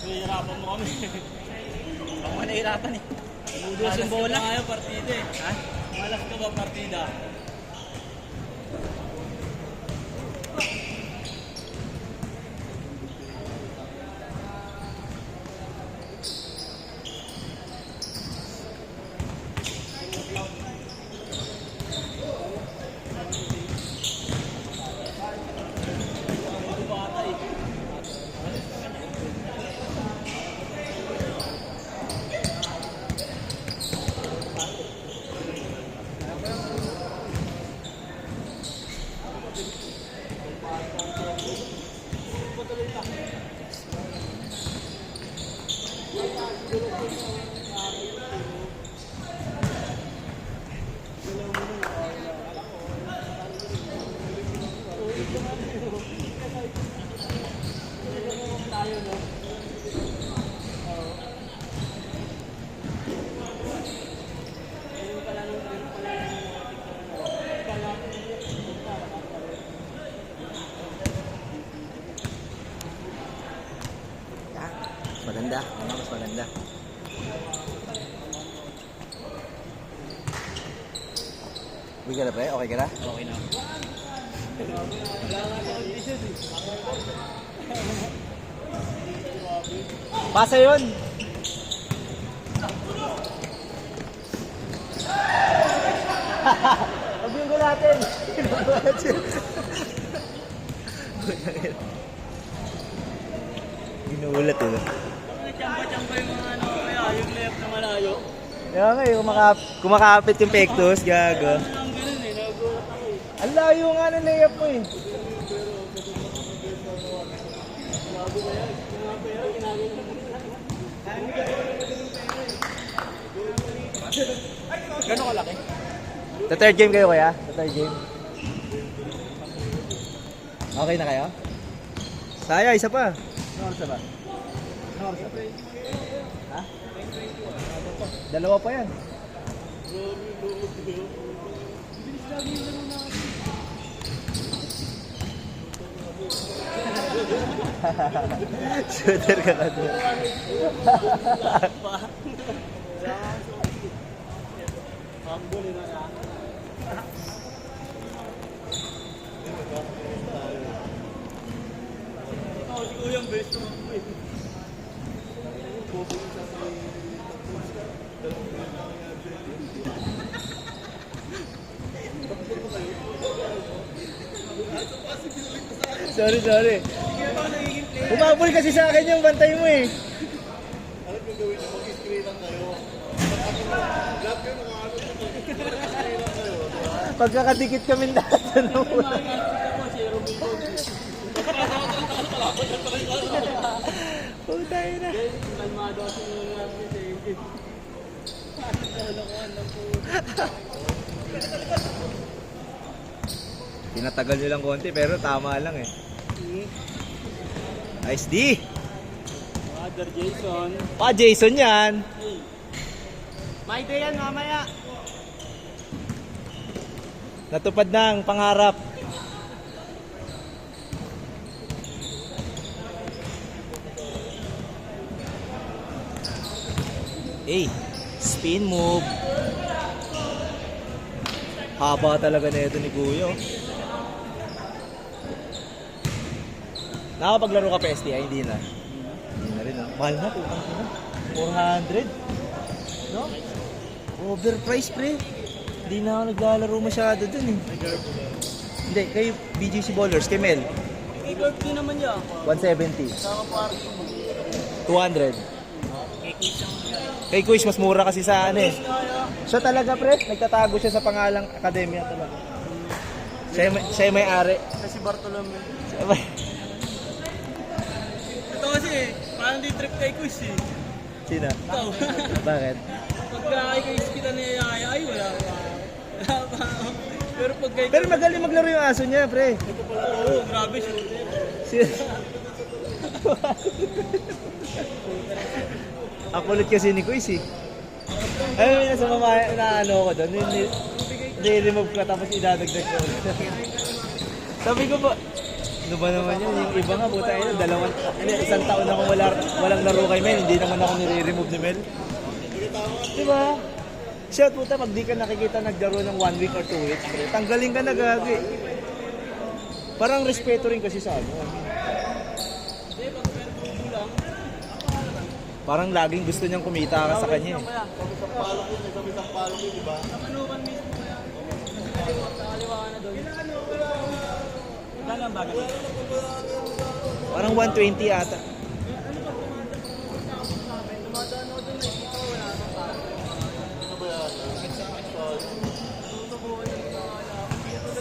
Hirapan mo kami. Ako nga nahihirapan eh. Malas ka ba kayo partida eh? Ha? Malas ka ba partida? Maganda. Ano mas maganda? Uy ka na pre? Okay ka na? Okay na. Pasa yun! Sabi yung natin! Ginuulat eh. Chamba-chamba yung mga ano, yung left na malayo. Kaya nga eh, kumakapit yung pectus, gago. Ang ganun eh, nagulat ako eh. Ang layo nga ng layup mo eh. Gano'n kalaki? Sa third game kayo kaya? Sa third game? Okay na kayo? Saya, isa pa. Ano oras na ba? Ano oras na ba? Ha? Dalawa pa yan. Shooter ka na doon. Si Kuyang best mo. Sorry. Umabol kasi sa akin yung bantay mo eh. Ano yung gawin mo? Mag-screen lang kayo. Lahat kayo nakakano kayo. Pagkakadikit kami lahat. Ano mo? Putay na. Kalmado kasi nung Tinatagal nyo lang konti pero tama lang eh. Nice D! Mother Jason. Jason yan! May day yan mamaya. Natupad na ang pangarap. Spin move. Haba talaga na ito ni Kuya. Nakapaglaro ka pa STI? Hindi na. Hindi na rin. Mahal na, 400. No? Overpriced pre. Hindi na ako naglalaro masyado dun eh. Hindi, kay BGC Ballers, kay Mel. Keyboard din naman yan. 170. Saka party. 200. Kay Kuish, mas mura kasi sa ano eh. Siya talaga pre, nagtatago siya sa pangalang akademya talaga. Siya yung may-ari. Kasi Bartolome. Siya may... Ito kasi parang di trip kay Kuis eh. Sino? Ikaw. Bakit? Pagka kay kita ni Yaya ay wala pa. Wala pa. Pero pag kay Pero magaling maglaro yung aso niya pre. ito pala, oo, grabe siya. Ang kulit kasi ni Kuis eh. Ay, nasa mama na ano ko doon. Ni-remove ko tapos idadagdag ko. Sabi ko ba, Ano ba naman yun? Yung iba nga, puta yun, isang taon na kung walang laro kay Mel, hindi naman ako nire-remove ni Mel. Diba? Siya, puta, pag di ka nakikita naglaro ng 1 week or 2 weeks, pre, tanggalin ka na gagi. Parang respeto rin kasi sa ano. Parang laging gusto niyang kumita ka sa kanya. Sabi isang palok yun, di ba? Parang 120 ata.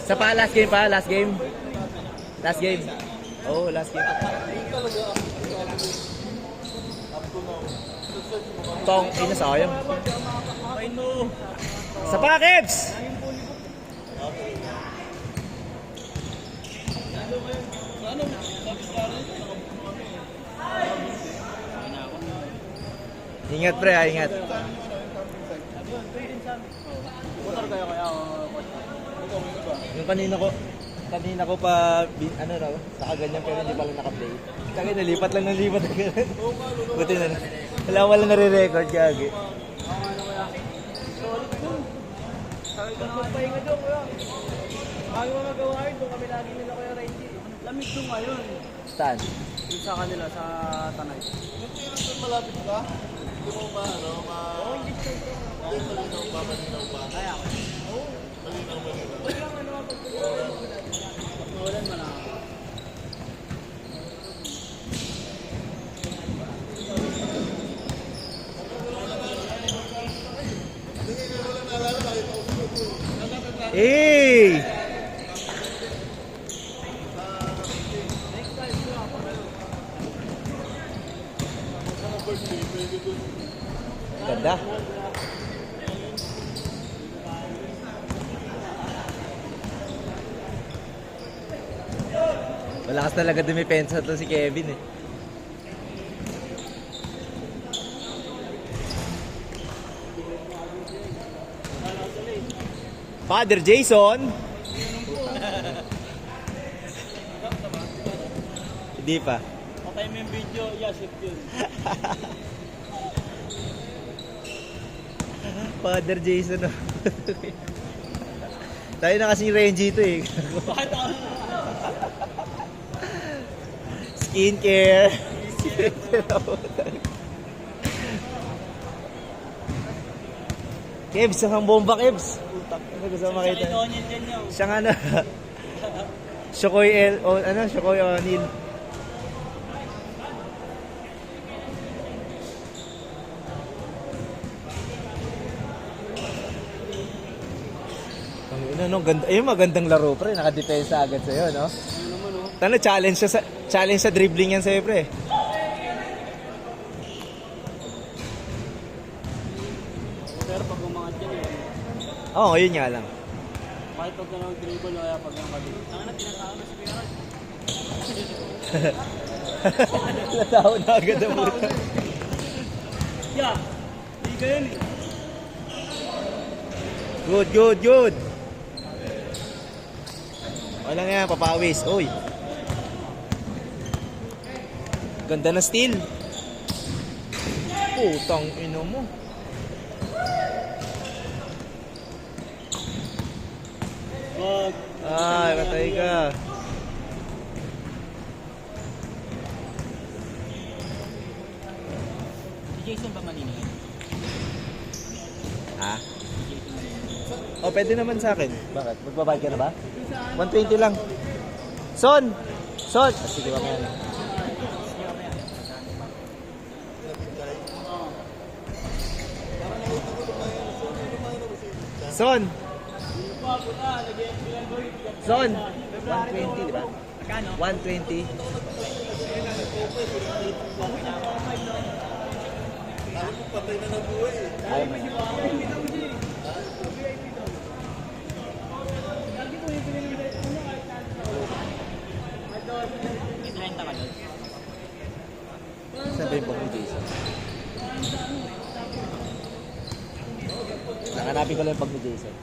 Sa pa, last game pa, last game. Last game. Oh, last game. Tong, sayang. Sa pa, Kebs! Ingat pre, ingat. Yung kanina ko pa ano raw, nakaganyan pero hindi pala naka-play. Kaya nalipat lang ng lipat agad. Buti na. Wala nare-record gagi. Sabi ko na magpahinga doon, kuya. Bago mga gawain, doon kami lagi nila kuya Renji. Lamig doon ngayon. Saan? Doon sa kanila, sa Tanay. Yung malapit ka? Hindi mo ba, ano, malinaw ba? Kaya ako. Malinaw. Wala lang ano, pagkawalan mo na ako. Hey! Ganda. Malakas talaga dumipensa to si Kevin eh. Father Jason. Hindi pa. Patay mo yung video, yasip yun. Father Jason. Tayo na kasing Renji ito eh. Bakit ako? Skincare. Kebs, ang bomba Kebs. Ano gusto mo makita? Siyang ano? Shokoy Shokoy O'Neal. Ano, ganda, magandang laro pre, nakadepensa agad sa'yo, no? Tano, challenge sa dribbling yan sa'yo pre. Pero pag umangat yan yun. Oo, yun nga lang. Kahit pag ka nag-dribble, kaya pag yung kabili. Ang anak, tinatawag na si Kuya Rod. Natao na agad ang buta. Yeah, hindi ka yun eh. Good. Walang yan, papawis. Uy. Ganda na steal. Putang ino mo. Wag. Ay, patay ka. Si Jason ba manino? Ha? Oh, pwede naman sa akin. Bakit? Magbabayad ka na ba? 120 lang. Son! Ah, sige, mamaya na. Son! Son! 120, di ba? 120. Patay na nabuhay eh. Ayaw mo na. Itrenta ka doon. Saan ba yung bag ni Jason? Nakanapin ko lang yung bag ni Jason.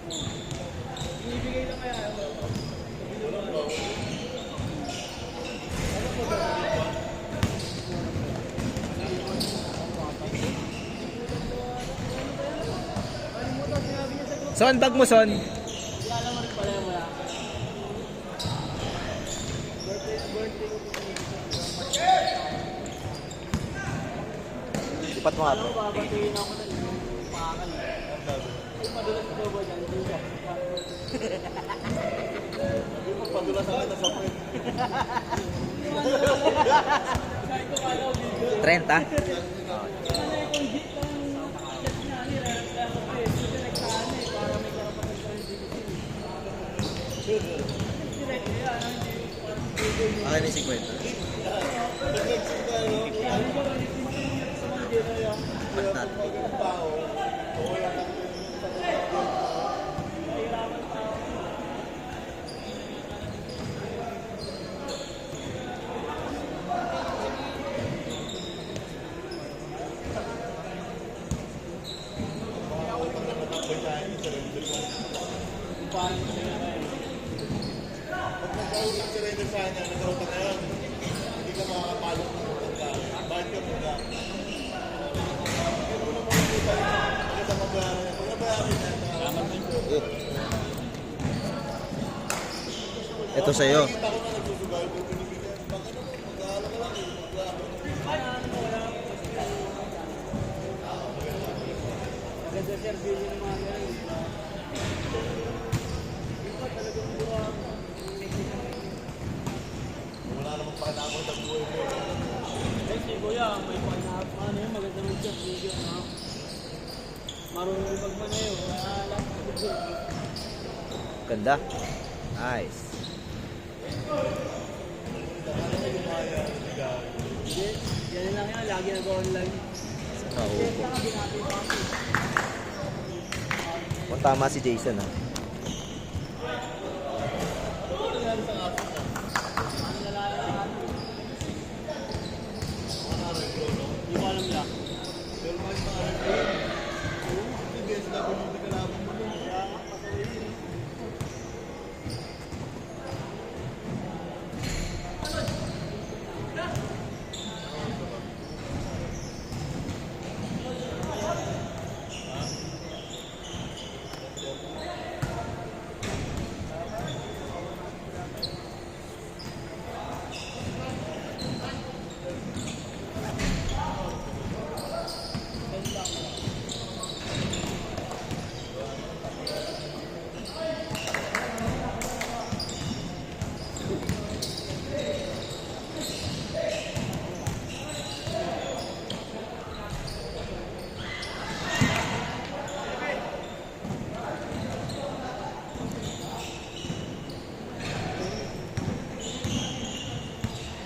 Son, bag mo, Son. Alam mo rin pala yung wala. Lipat mo nga, Alam pre. mo, babatiin ako na yung pakakal. Yung madulas ko ba dyan? Hindi siya. Hindi mo padulas ako na sa friend. Kahit ko kala ko video. 30? Ano yung kung hit lang chat niya, nire-reply ako eh. Kasi nagsahan eh, para may karapatan sa hindi ko direct niya, ano, hindi parang video niya. Akin yung 50. Ba't natin? Nag-surrender sa kanya, nagkaroon ka ngayon. Hindi ka makakapalok ng utang ka. Bakit ka muna? Hindi mo naman makikita yun. Bakit ang mabayaran niya? Pag nabayaran niya, nakakamang mo. Ito sa'yo. Nakikita ko na nagsusugal kung pinipigyan. Baka naman, mag-aalam ka lang. Maganda sir, bilhin ng mga ganyan. Iba talagang mura. Wala namang pakinabang sa buhay mo. Eh, si Kuya, may panahap ano yun, maganda ng chat video na. Marunong yung pagmanayo, kaya lahat ng video. Ganda. Nice. Hindi, yan lang yan, lagi nag-online. Naupo. Kaya nga ginagawa ko. Kung tama si Jason, ha? Hindi ko alam lang. Pero mga mga hindi sila bumili ka lang mo.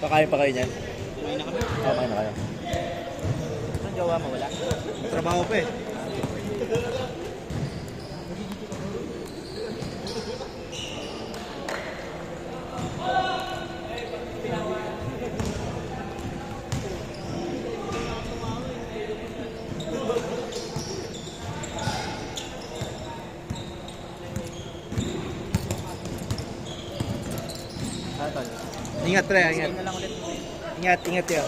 Pakain pa kayo niyan? Kumain na kami. Pakain na kayo. Ang gawa mo, wala? Trabaho pa eh. Ingat pre, ingat. Na lang ulit. Ingat, ingat yun.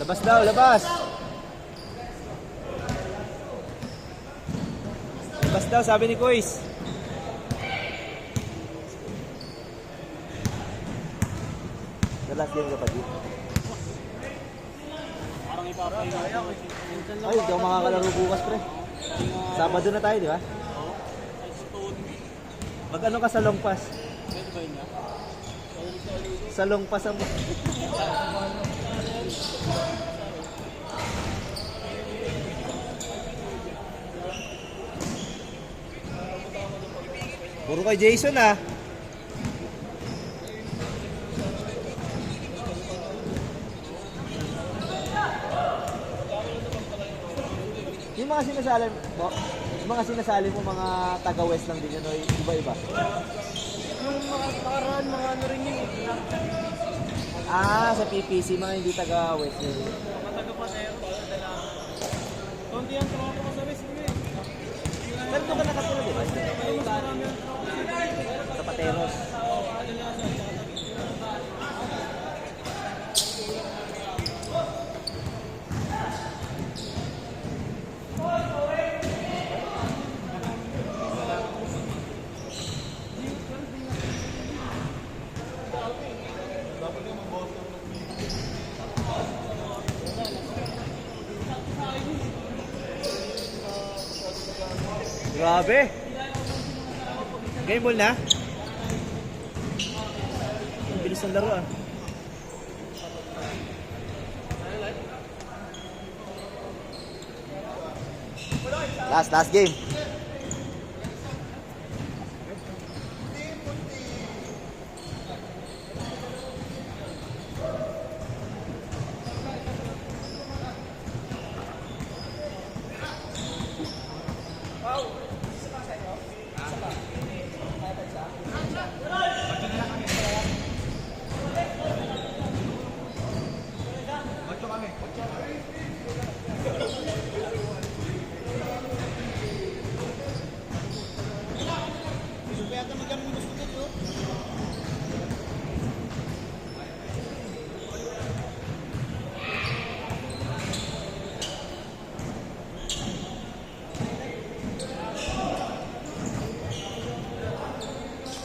Labas daw, labas! Labas daw, sabi ni Kois. The last game kapatid. Parang ipapahinga ako. Minsan lang Ay, hindi ako makakalaro bukas, pre. Sabado na tayo, di ba? Mag-ano ka sa long pass? pwede ba yun niya? Sa long pass ang... Puro kay Jason ah. Yung mga sinasali mo, yung mga sinasali mo mga taga-west lang din yun, o iba-iba? Yung mga nakaraan, mga ano rin yun. Ah, sa PPC, mga hindi taga-west yun. Mga taga-pasero, dala. Konti ang trabaho ko sa West eh. Pero doon ka nakatulog, di ba? Ayun, mas marami ang trabaho. Sa Pateros. Grabe. Game ball na? Ang bilis ng laro ah. Last game.